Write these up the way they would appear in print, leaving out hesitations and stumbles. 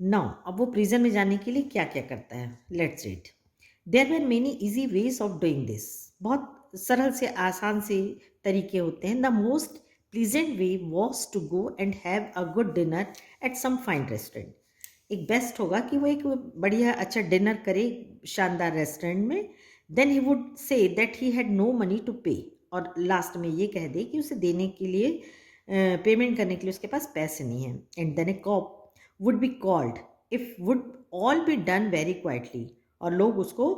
Now अब वो prison में जाने के लिए क्या क्या करता है, let's read. There were many easy ways of doing this. बहुत सरल से आसान से तरीके होते हैं। The most pleasant way was to go and have a good dinner at some fine restaurant. एक बेस्ट होगा कि वो एक बढ़िया अच्छा डिनर करे शानदार रेस्टोरेंट में। Then he would say that he had no money to pay, और लास्ट में ये कह दे कि उसे देने के लिए पेमेंट करने के लिए उसके पास पैसे नहीं हैं। And then a cop would be called if would all be done very quietly, और लोग उसको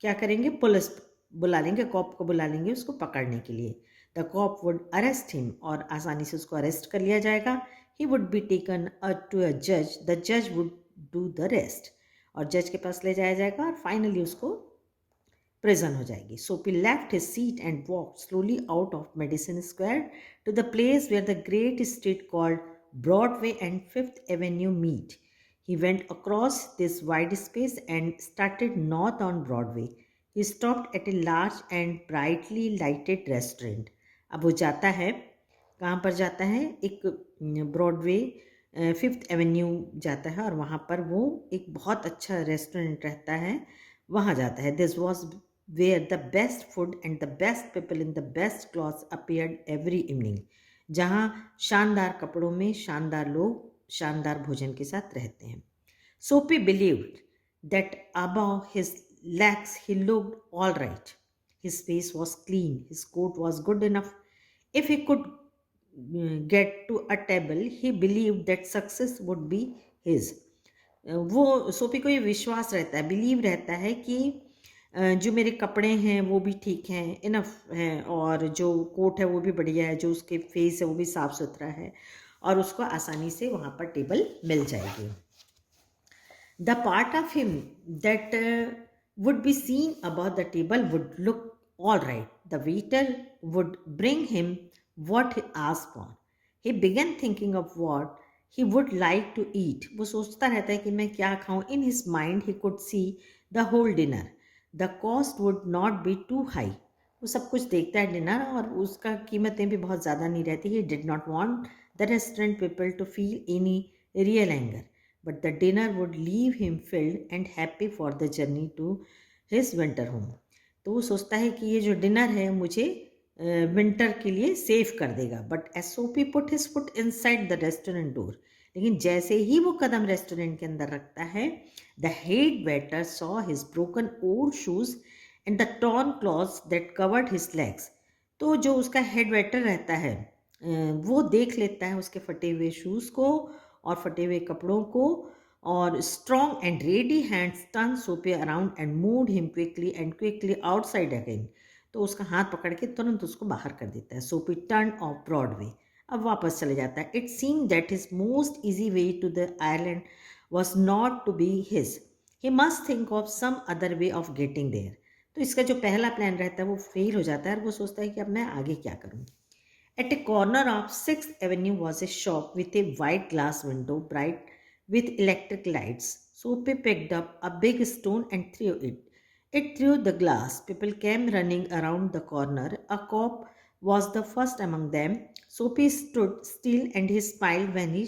क्या करेंगे, पुलिस बुला लेंगे, कॉप को बुला लेंगे उसको पकड़ने के लिए। The corp would arrest him, और आसानी से उसको अरेस्ट कर लिया जाएगा। He would be taken to a जज, द जज वुड डू द रेस्ट, और जज के पास ले जाया जाएगा और फाइनली उसको प्रिजन हो जाएगी। Soapy left his seat and walk slowly out of Madison Square to the place where the great street called Broadway and Fifth Avenue meet. He went across this wide space and started north on Broadway. He stopped at a large and brightly lighted restaurant. अब वो जाता है, कहाँ पर जाता है, एक Broadway fifth Avenue जाता है, और वहाँ पर वो एक बहुत अच्छा रेस्टोरेंट रहता है, वहाँ जाता है। This was where the best food and the best people in the best clothes appeared every evening, जहाँ शानदार कपड़ों में शानदार लोग शानदार भोजन के साथ रहते हैं। Soapy believed that above his legs he looked all right. His face was clean, his coat was good enough. If he could get to a table, he believed that success would be his. वो सोपी को ये विश्वास रहता है, believe रहता है कि जो मेरे कपड़े हैं वो भी ठीक हैं, इनफ हैं, और जो कोट है वो भी बढ़िया है, जो उसके फेस है वो भी साफ सुथरा है, और उसको आसानी से वहाँ पर टेबल मिल जाएगी। The part of him that would be seen above the table would look all right. The waiter would bring him what he asked for. He began thinking of what he would like to eat. वो सोचता रहता है कि मैं क्या खाऊं. In his mind, he could see the whole dinner. The cost would not be too high. वो सब कुछ देखता है डिनर, और उसका कीमतें भी बहुत ज़्यादा नहीं रहती. He did not want the restaurant people to feel any real anger, but the dinner would leave him filled and happy for the journey to his winter home. तो वो सोचता है कि ये जो डिनर है मुझे विंटर के लिए सेफ कर देगा. बट एस सोपी put his foot inside the restaurant door, लेकिन जैसे ही वो कदम रेस्टोरेंट के अंदर रखता है, the head waiter saw his broken old shoes and the torn clothes that covered his legs. तो जो उसका हेड वेटर रहता है वो देख लेता है उसके फटे हुए शूज़ को और फटे हुए कपड़ों को, और strong and ready hands turn Soapy around and move him quickly outside again. तो उसका हाथ पकड़ के तुरंत उसको बाहर कर देता है. सोपी टर्न ऑफ ब्रॉडवे, अब वापस चले जाता है. It seem that his most easy way to the Ireland was not to be his. He must think of some other way of getting there. तो इसका जो पहला प्लान रहता है वो फेल हो जाता है, और वो सोचता है कि अब मैं आगे क्या करूँ. At a corner of 6th Avenue was a shop with a white glass window, bright with electric lights. Soapy picked up a big stone and threw it. It threw the glass. People came running around the corner. A cop was the first among them. Soapy stood still and he smiled when he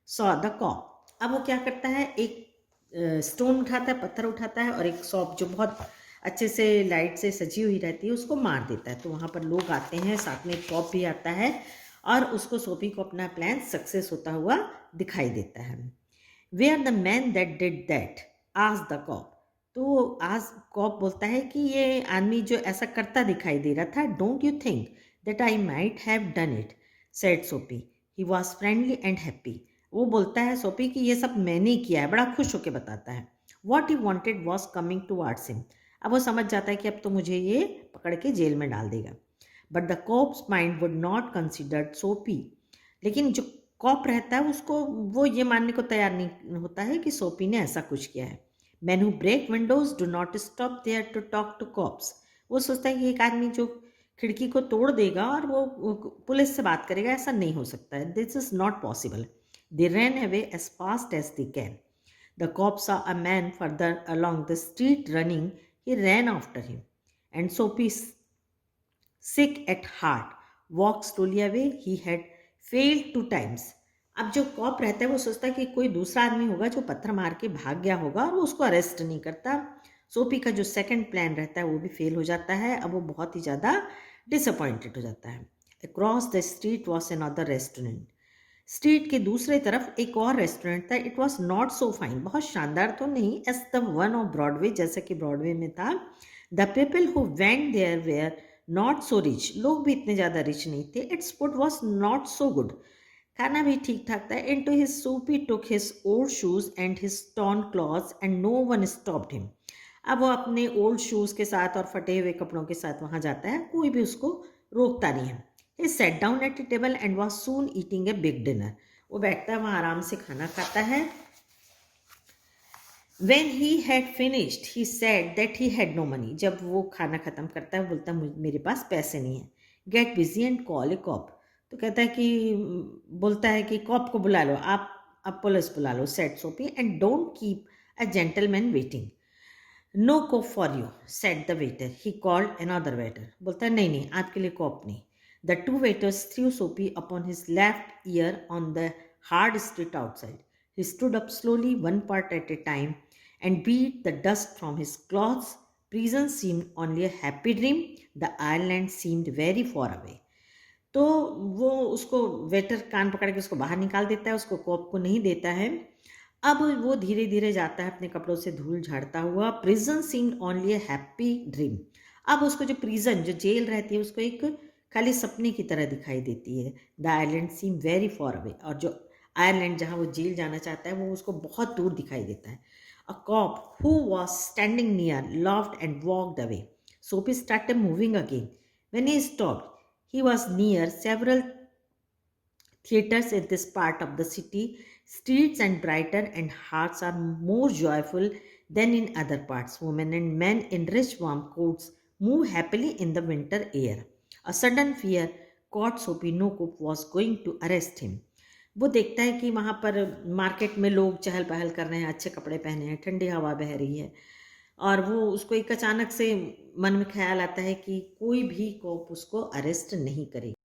saw the cop. अब वो क्या करता है, एक stone उठाता है, पत्थर उठाता है, और एक शॉप जो बहुत अच्छे से लाइट से सजी हुई रहती है उसको मार देता है. तो वहाँ पर लोग आते हैं, साथ में एक कॉप भी आता है, और उसको सोपी को अपना प्लान सक्सेस होता हुआ दिखाई देता है. Where are the man that did that आज द कॉप. तो आज कॉप बोलता है कि ये आदमी जो ऐसा करता दिखाई दे रहा था, don't you think that I might have done it, said Soapy. He was friendly and happy. वो बोलता है सोपी कि ये सब मैंने किया है, बड़ा खुश होकर बताता है. What he wanted was coming towards him. अब वो समझ जाता है कि अब तो मुझे ये पकड़ के जेल में डाल देगा. But the cop's mind would not considered Soapy. लेकिन जो कॉप रहता है उसको वो ये मानने को तैयार नहीं होता है कि सोपी ने ऐसा कुछ किया है. Man who break windows do not stop there to talk to cops. वो सोचता है कि एक आदमी जो खिड़की को तोड़ देगा और वो पुलिस से बात करेगा, ऐसा नहीं हो सकता है. This is not possible. They ran away as fast as they can. The cop saw a man further along the street running. He ran after him, and Sophie, sick at heart, walked slowly away. He had failed 2 times. अब जो corp रहता है वो सोचता है कि कोई दूसरा आदमी होगा जो पत्थर मार के भाग गया होगा और वो उसको अरेस्ट नहीं करता। सोपी का जो सेकंड प्लान रहता है वो भी फेल हो जाता है। अब वो बहुत ही ज़्यादा डिसअपॉइंटेड हो जाता है। Across the street was another restaurant. Street के दूसरे तरफ एक और रेस्टोरेंट था। It was not so fine, बहुत शानदार तो नहीं, as the one of Broadway, जैसा कि ब्रॉडवे में था। The people who went there were not so rich, लोग भी इतने ज़्यादा रिच नहीं थे। Its food was not so good, खाना भी ठीक ठाक था। Into his soup he took his old shoes and his torn clothes and no one stopped him. अब वो अपने ओल्ड शूज़ के साथ और फटे हुए कपड़ों के साथ वहाँ जाता है, कोई भी उसको रोकता नहीं है। He sat down at a table and was soon eating a big dinner. वो बैठता है वहाँ, आराम से खाना खाता है। When he had finished, he said that he had no money. जब वो खाना खत्म करता है बोलता है मेरे पास पैसे नहीं है। Get busy and call a cop. तो कहता है कि बोलता है कि कॉप को बुला लो, आप पुलिस बुला लो, said Sophie, and don't keep a gentleman waiting. No cope for you, said the waiter. He called another waiter. बोलता है नहीं नहीं, आपके लिए कॉप नहीं। The two waiters threw Soapy upon his left ear on the hard street outside. He stood up slowly, one part at a time, and beat the dust from his clothes. Prison seemed only a happy dream. The island seemed very far away. तो वो उसको waiter कान पकड़ के उसको बाहर निकाल देता है, उसको कॉप को नहीं देता है। अब वो धीरे धीरे जाता है अपने कपड़ों से धूल झाड़ता हुआ। प्रिजन सीम्ड ओनली ए हैप्पी ड्रीम। अब उसको जो प्रिजन, जो जेल रहती है, उसको एक खाली सपने की तरह दिखाई देती है। The island seem very for away, और जो आयरलैंड जहाँ वो जेल जाना चाहता है वो उसको बहुत दूर दिखाई देता है। A cop who was standing near laughed and walked away. Soapy started moving again. When he stopped, he was near several theaters in this part of the city. Streets and brighter and hearts are more joyful than in other parts. Women and men in rich warm coats move happily in the winter air. A sudden fear caught Soapy. No cook was going to arrest him. वो देखता है कि वहाँ पर market में लोग चहल पहल कर रहे हैं, अच्छे कपड़े पहने हैं, ठंडी हवा बह रही है, और वो उसको एक अचानक से मन में ख्याल आता है कि कोई भी कॉप उसको अरेस्ट नहीं करेगी।